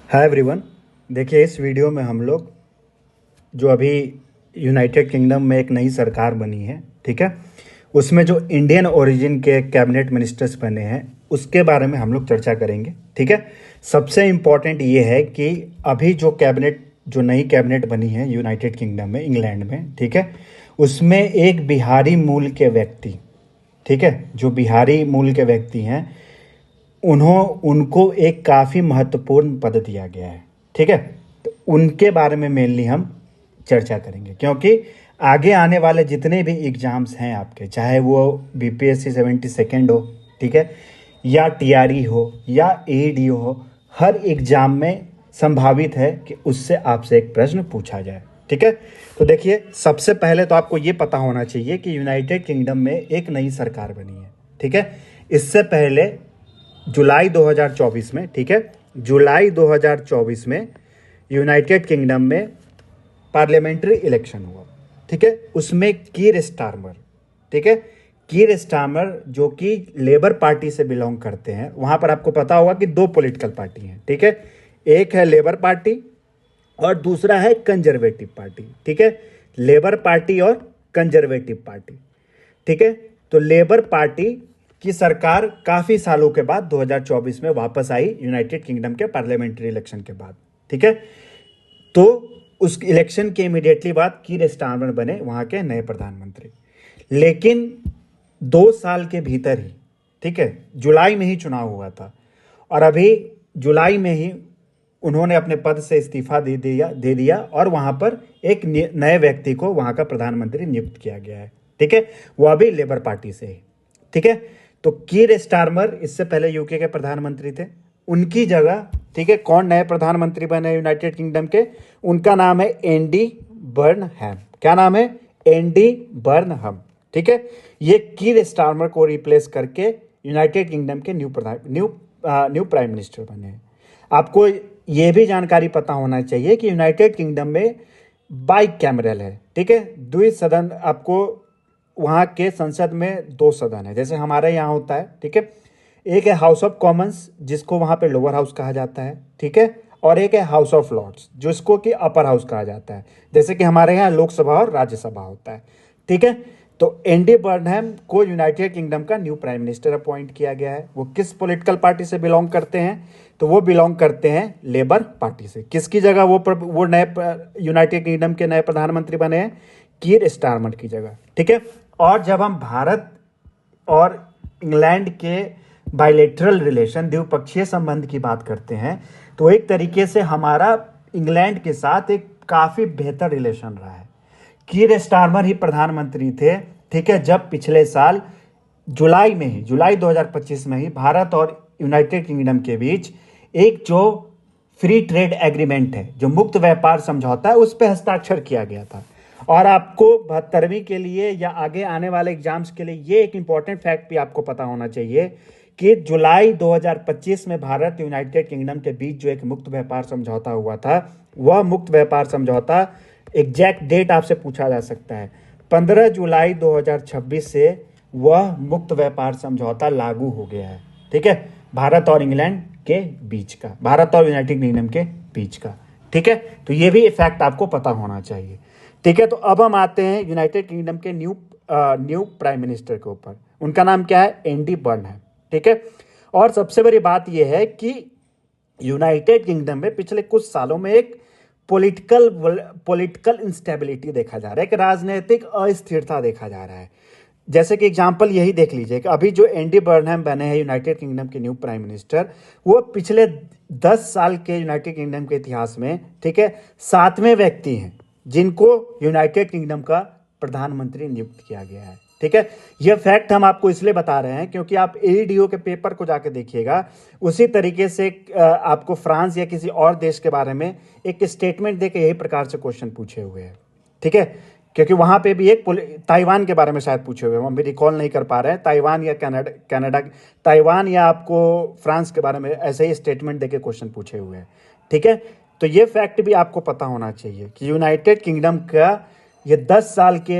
Hi everyone. देखिए, इस video में हम लोग जो अभी यूनाइटेड किंगडम में एक नई सरकार बनी है, ठीक है, उसमें जो इंडियन ओरिजिन के कैबिनेट मिनिस्टर्स बने हैं उसके बारे में हम लोग चर्चा करेंगे। ठीक है, सबसे इम्पोर्टेंट ये है कि अभी जो नई कैबिनेट बनी है यूनाइटेड किंगडम में, इंग्लैंड में, ठीक है, उसमें एक बिहारी मूल के व्यक्ति, ठीक है, जो बिहारी मूल के व्यक्ति हैं, उनको एक काफ़ी महत्वपूर्ण पद दिया गया है। ठीक है, तो उनके बारे में मेनली हम चर्चा करेंगे, क्योंकि आगे आने वाले जितने भी एग्ज़ाम्स हैं आपके, चाहे वो बीपीएससी 72nd हो, ठीक है, या टीआरई हो या एडी हो, हर एग्ज़ाम में संभावित है कि उससे आपसे एक प्रश्न पूछा जाए। ठीक है, तो देखिए, सबसे पहले तो आपको ये पता होना चाहिए कि यूनाइटेड किंगडम में एक नई सरकार बनी है। ठीक है, इससे पहले जुलाई 2024 में, ठीक है, जुलाई 2024 में यूनाइटेड किंगडम में पार्लियामेंट्री इलेक्शन हुआ। ठीक है, उसमें कीर स्टारमर, ठीक है, कीर स्टारमर जो कि लेबर पार्टी से बिलोंग करते हैं, वहां पर आपको पता होगा कि दो पॉलिटिकल पार्टी हैं। ठीक है, एक है लेबर पार्टी और दूसरा है कंजर्वेटिव पार्टी। ठीक है, लेबर पार्टी और कंजर्वेटिव पार्टी। ठीक है, तो लेबर पार्टी की सरकार काफी सालों के बाद 2024 में वापस आई यूनाइटेड किंगडम के पार्लियामेंट्री इलेक्शन के बाद। ठीक है, तो उस इलेक्शन के इमीडिएटली बाद कीर स्टारमर बने वहां के नए प्रधानमंत्री। लेकिन 2 साल के भीतर ही, ठीक है, जुलाई में ही चुनाव हुआ था और अभी जुलाई में ही उन्होंने अपने पद से इस्तीफा दे दिया और वहां पर एक नए व्यक्ति को वहां का प्रधानमंत्री नियुक्त किया गया है। ठीक है, वो अभी लेबर पार्टी से ही। ठीक है, तो कीर स्टारमर इससे पहले यूके के प्रधानमंत्री थे, उनकी जगह, ठीक है, कौन नए प्रधानमंत्री बने यूनाइटेड किंगडम के? उनका नाम है एंडी बर्नहम। क्या नाम है? Andy Burnham. ठीक है, ये कीर स्टारमर को रिप्लेस करके यूनाइटेड किंगडम के न्यू प्राइम मिनिस्टर बने हैं। आपको ये भी जानकारी पता होना चाहिए कि यूनाइटेड किंगडम में बाई कैमरल है। ठीक है, द्विसदन, आपको वहाँ के संसद में 2 सदन है, जैसे हमारे यहाँ होता है। ठीक है, एक है हाउस ऑफ कॉमन्स जिसको वहाँ पे लोअर हाउस कहा जाता है, ठीक है, और एक है हाउस ऑफ लॉर्ड्स जिसको कि अपर हाउस कहा जाता है, जैसे कि हमारे यहाँ लोकसभा और राज्यसभा होता है। ठीक है, तो एंडी बर्नहम को यूनाइटेड किंगडम का न्यू प्राइम मिनिस्टर अपॉइंट किया गया है। वो किस पॉलिटिकल पार्टी से बिलोंग करते हैं? तो वो बिलोंग करते हैं लेबर पार्टी से। किसकी जगह वो नए यूनाइटेड किंगडम के नए प्रधानमंत्री बने हैं? कीर स्टारमर की जगह। ठीक है, और जब हम भारत और इंग्लैंड के बायलैटरल रिलेशन, द्विपक्षीय संबंध की बात करते हैं, तो एक तरीके से हमारा इंग्लैंड के साथ एक काफ़ी बेहतर रिलेशन रहा है। कीर स्टारमर ही प्रधानमंत्री थे, ठीक है, जब पिछले साल जुलाई 2025 में ही भारत और यूनाइटेड किंगडम के बीच एक जो फ्री ट्रेड एग्रीमेंट है, जो मुक्त व्यापार समझौता है, उस पर हस्ताक्षर किया गया था। और आपको 72वीं के लिए या आगे आने वाले एग्जाम्स के लिए ये एक इंपॉर्टेंट फैक्ट भी आपको पता होना चाहिए कि जुलाई 2025 में भारत यूनाइटेड किंगडम के बीच जो एक मुक्त व्यापार समझौता हुआ था, वह मुक्त व्यापार समझौता, एग्जैक्ट डेट आपसे पूछा जा सकता है, 15 जुलाई 2026 से वह मुक्त व्यापार समझौता लागू हो गया है। ठीक है, भारत और इंग्लैंड के बीच का, भारत और यूनाइटेड किंगडम के बीच का। ठीक है, तो ये भी फैक्ट आपको पता होना चाहिए। ठीक है, तो अब हम आते हैं यूनाइटेड किंगडम के न्यू प्राइम मिनिस्टर के ऊपर। उनका नाम क्या है? Andy Burnham. ठीक है, और सबसे बड़ी बात यह है कि यूनाइटेड किंगडम में पिछले कुछ सालों में एक पॉलिटिकल इंस्टेबिलिटी देखा जा रहा है, एक राजनीतिक अस्थिरता देखा जा रहा है। जैसे कि एग्जांपल यही देख लीजिए कि अभी जो एंडी बर्नहम बने हैं यूनाइटेड किंगडम के न्यू प्राइम मिनिस्टर, वो पिछले 10 साल के यूनाइटेड किंगडम के इतिहास में, ठीक है, 7वें व्यक्ति हैं जिनको यूनाइटेड किंगडम का प्रधानमंत्री नियुक्त किया गया है। ठीक है, यह फैक्ट हम आपको इसलिए बता रहे हैं क्योंकि आप एडीओ के पेपर को जाके देखिएगा, उसी तरीके से आपको फ्रांस या किसी और देश के बारे में एक स्टेटमेंट देके यही प्रकार से क्वेश्चन पूछे हुए हैं। ठीक है, क्योंकि वहां पे भी एक ताइवान के बारे में शायद पूछे हुए हैं, हम भी रिकॉल नहीं कर पा रहे हैं, ताइवान या कनाडा, ताइवान या आपको फ्रांस के बारे में ऐसे ही स्टेटमेंट देके क्वेश्चन पूछे हुए हैं। ठीक है, तो ये फैक्ट भी आपको पता होना चाहिए कि यूनाइटेड किंगडम का ये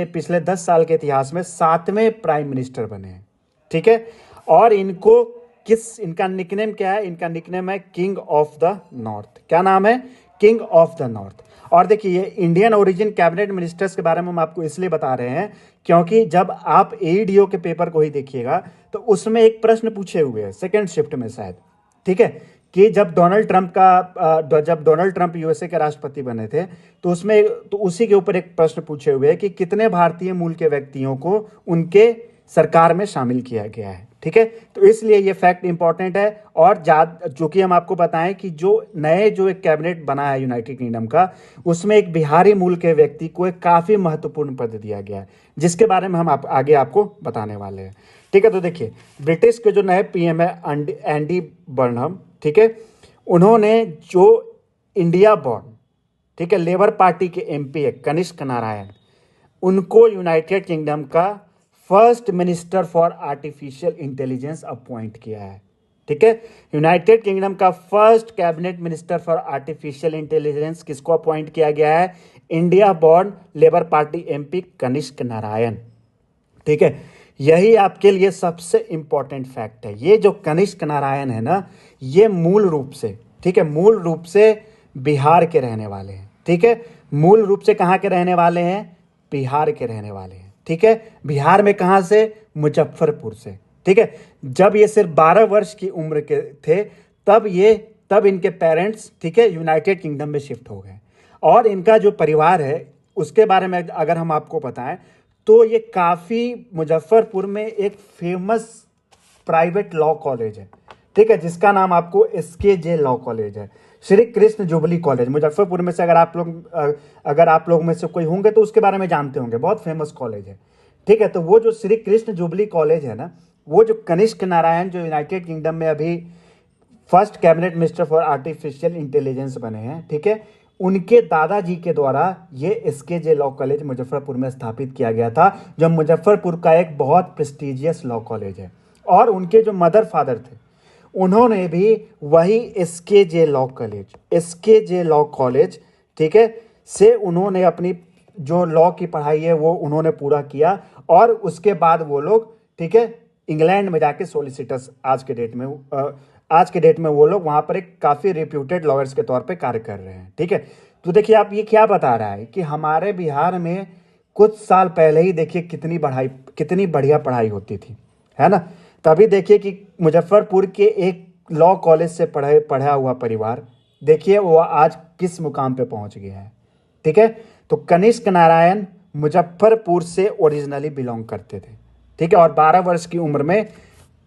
पिछले 10 साल के इतिहास में 7वें प्राइम मिनिस्टर बने हैं। ठीक है, और इनको किस, इनका निकनेम क्या है? इनका निकनेम है किंग ऑफ द नॉर्थ। क्या नाम है? King of the north. और देखिए, ये इंडियन ओरिजिन कैबिनेट मिनिस्टर्स के बारे में हम आपको इसलिए बता रहे हैं क्योंकि जब आप एईडीओ के पेपर को ही देखिएगा तो उसमें एक प्रश्न पूछे हुए हैं सेकेंड शिफ्ट में शायद, ठीक है, कि जब डोनाल्ड ट्रंप यूएसए के राष्ट्रपति बने थे तो उसमें, तो उसी के ऊपर एक प्रश्न पूछे हुए हैं कि कितने भारतीय मूल के व्यक्तियों को उनके सरकार में शामिल किया गया है, ठीक है। तो इसलिए ये फैक्ट इंपॉर्टेंट है। और जो कि हम आपको बताएं कि जो एक कैबिनेट बना है यूनाइटेड किंगडम का, उसमें एक बिहारी मूल के व्यक्ति को एक काफी महत्वपूर्ण पद दिया गया है, जिसके बारे में हम आगे आपको बताने वाले हैं, ठीक है। तो देखिए, ब्रिटिश के जो नए पीएम है एंडी बर्नहम, ठीक है, उन्होंने जो इंडिया बॉर्न, ठीक है, लेबर पार्टी के एमपी है कनिष्क नारायण, उनको यूनाइटेड किंगडम का first minister for artificial intelligence appoint किया है, ठीक है। यूनाइटेड किंगडम का first cabinet minister for artificial intelligence किसको अपॉइंट किया गया है? India born Labour Party MP Kanishka Narayan, ठीक है। यही आपके लिए सबसे इंपॉर्टेंट फैक्ट है। ये जो कनिष्क नारायण है ना, ये मूल रूप से, ठीक है, मूल रूप से बिहार के रहने वाले हैं, ठीक है। मूल रूप से कहाँ के रहने वाले हैं? बिहार के रहने वाले हैं, ठीक है। बिहार में कहाँ से? मुजफ्फरपुर से, ठीक है। जब ये सिर्फ 12 वर्ष की उम्र के थे तब इनके पेरेंट्स, ठीक है, यूनाइटेड किंगडम में शिफ्ट हो गए। और इनका जो परिवार है उसके बारे में अगर हम आपको बताएं तो ये काफ़ी मुजफ्फरपुर में एक फेमस प्राइवेट लॉ कॉलेज है, ठीक है, जिसका नाम आपको SKJ लॉ कॉलेज है। श्री कृष्ण जुबली कॉलेज मुजफ्फरपुर में से अगर आप लोग में से कोई होंगे तो उसके बारे में जानते होंगे, बहुत फेमस कॉलेज है, ठीक है। तो वो जो श्री कृष्ण जुबली कॉलेज है ना, वो जो कनिष्क नारायण जो यूनाइटेड किंगडम में अभी first cabinet minister for artificial intelligence बने हैं, ठीक है, उनके दादाजी के द्वारा ये SKJ लॉ कॉलेज मुजफ्फरपुर में स्थापित किया गया था, जो मुजफ्फरपुर का एक बहुत प्रेस्टिजियस लॉ कॉलेज है। और उनके जो मदर फादर थे, उन्होंने भी वही SKJ लॉ कॉलेज, ठीक है, से उन्होंने अपनी जो लॉ की पढ़ाई है वो उन्होंने पूरा किया। और उसके बाद वो लोग, ठीक है, इंग्लैंड में जाके सोलिसिटर्स, आज के डेट में वो लोग वहाँ पर एक काफ़ी रिप्यूटेड लॉयर्स के तौर पे कार्य कर रहे हैं, ठीक है। तो देखिए, आप ये क्या बता रहा है कि हमारे बिहार में कुछ साल पहले ही देखिए कितनी बढ़िया पढ़ाई होती थी, है ना। तभी देखिए कि मुजफ्फरपुर के एक लॉ कॉलेज से पढ़ा हुआ परिवार, देखिए वो आज किस मुकाम पे पहुंच गया है, ठीक है। तो कनिष्क नारायण मुजफ्फरपुर से ओरिजिनली बिलोंग करते थे, ठीक है, और 12 वर्ष की उम्र में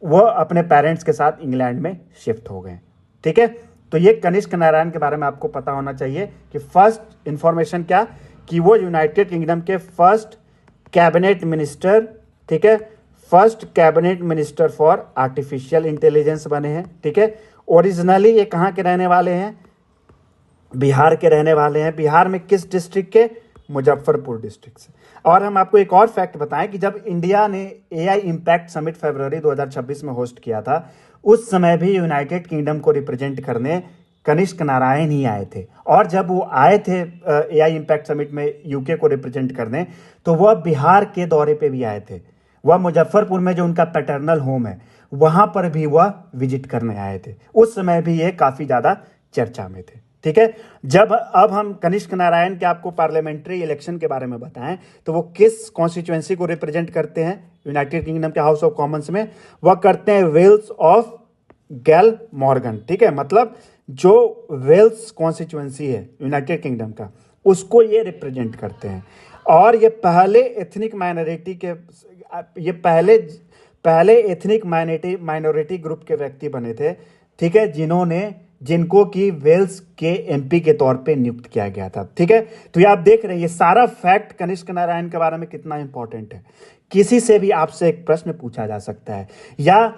वो अपने पेरेंट्स के साथ इंग्लैंड में शिफ्ट हो गए, ठीक है। तो ये कनिष्क नारायण के बारे में आपको पता होना चाहिए कि फर्स्ट इंफॉर्मेशन क्या, कि वो यूनाइटेड किंगडम के फर्स्ट कैबिनेट मिनिस्टर, ठीक है, first cabinet minister for artificial intelligence बने हैं, ठीक है। ओरिजिनली ये कहाँ के रहने वाले हैं? बिहार के रहने वाले हैं। बिहार में किस डिस्ट्रिक्ट के? मुजफ्फरपुर डिस्ट्रिक्ट से। और हम आपको एक और फैक्ट बताएं कि जब इंडिया ने AI इम्पैक्ट समिट फरवरी 2026 में होस्ट किया था, उस समय भी यूनाइटेड किंगडम को रिप्रेजेंट करने कनिष्क नारायण ही आए थे। और जब वो आए थे AI इम्पैक्ट समिट में यूके को रिप्रेजेंट करने, तो वह बिहार के दौरे पे भी आए थे। वह मुजफ्फरपुर में जो उनका पैटर्नल होम है वहां पर भी वह विजिट करने आए थे। उस समय भी ये काफी ज्यादा चर्चा में थे, ठीक है। अब हम कनिष्क नारायण के आपको पार्लियामेंट्री इलेक्शन के बारे में बताएं तो वो किस कॉन्स्टिट्यूएंसी को रिप्रेजेंट करते हैं यूनाइटेड किंगडम के हाउस ऑफ कॉमन्स में? वह करते हैं वेल्स ऑफ गैल मॉर्गन, ठीक है, मतलब जो वेल्स कॉन्स्टिट्यूएंसी है यूनाइटेड किंगडम का, उसको ये रिप्रेजेंट करते हैं। और ये पहले एथनिक माइनॉरिटी ग्रुप के व्यक्ति बने थे, ठीक है, जिनको कि वेल्स के MP के तौर पे नियुक्त किया गया था, ठीक है। तो ये आप देख रहे हैं, ये सारा फैक्ट कनिष्क नारायण के बारे में कितना इंपॉर्टेंट है। किसी से भी आपसे एक प्रश्न पूछा जा सकता है, या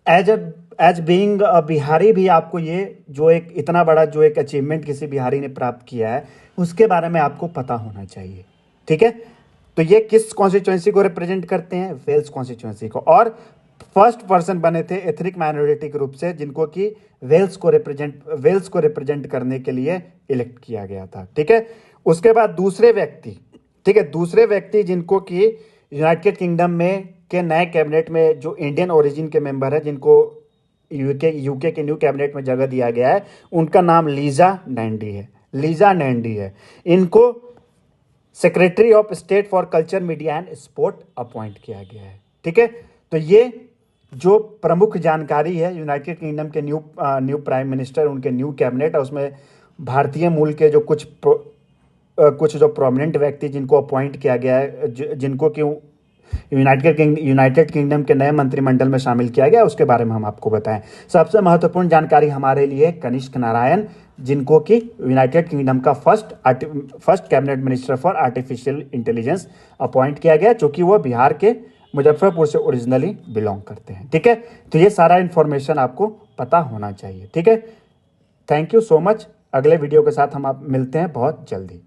एज बीइंग अ बिहारी भी आपको ये जो एक इतना बड़ा जो एक अचीवमेंट किसी बिहारी ने प्राप्त किया है उसके बारे में आपको पता होना चाहिए, ठीक है। तो ये किस कॉन्स्टिट्यूएंसी को रिप्रेजेंट करते हैं? वेल्स कॉन्स्टिट्यूएंसी को। और फर्स्ट पर्सन बने थे एथनिक माइनॉरिटी ग्रुप से, जिनको कि वेल्स को रिप्रेजेंट करने के लिए इलेक्ट किया गया था, ठीक है। उसके बाद दूसरे व्यक्ति जिनको कि यूनाइटेड किंगडम में के नए कैबिनेट में जो इंडियन ओरिजिन के मेंबर है, जिनको यूके के न्यू कैबिनेट में जगह दिया गया है, उनका नाम लीजा नैंडी है। लीजा नैंडी है। इनको secretary of state for culture, media and sport appoint किया गया है। ठीक है, तो ये जो प्रमुख जानकारी है यूनाइटेड किंगडम के न्यू प्राइम मिनिस्टर, उनके न्यू कैबिनेट है, उसमें भारतीय मूल के जो कुछ जो प्रोमिनेंट व्यक्ति जिनको अपॉइंट किया गया है, जिनको कि यूनाइटेड किंगडम के नए मंत्रिमंडल में शामिल किया गया, उसके बारे में हम आपको बताएं। सबसे महत्वपूर्ण जानकारी हमारे लिए कनिष्क नारायण, जिनको कि यूनाइटेड किंगडम का first cabinet minister for artificial intelligence appoint किया गया, जो कि वो बिहार के मुजफ्फरपुर से ओरिजिनली बिलोंग करते हैं। ठीक है, तो ये सारा इन्फॉर्मेशन आपको पता होना चाहिए। ठीक है, थैंक यू सो मच। अगले वीडियो के साथ हम आप मिलते हैं बहुत जल्दी।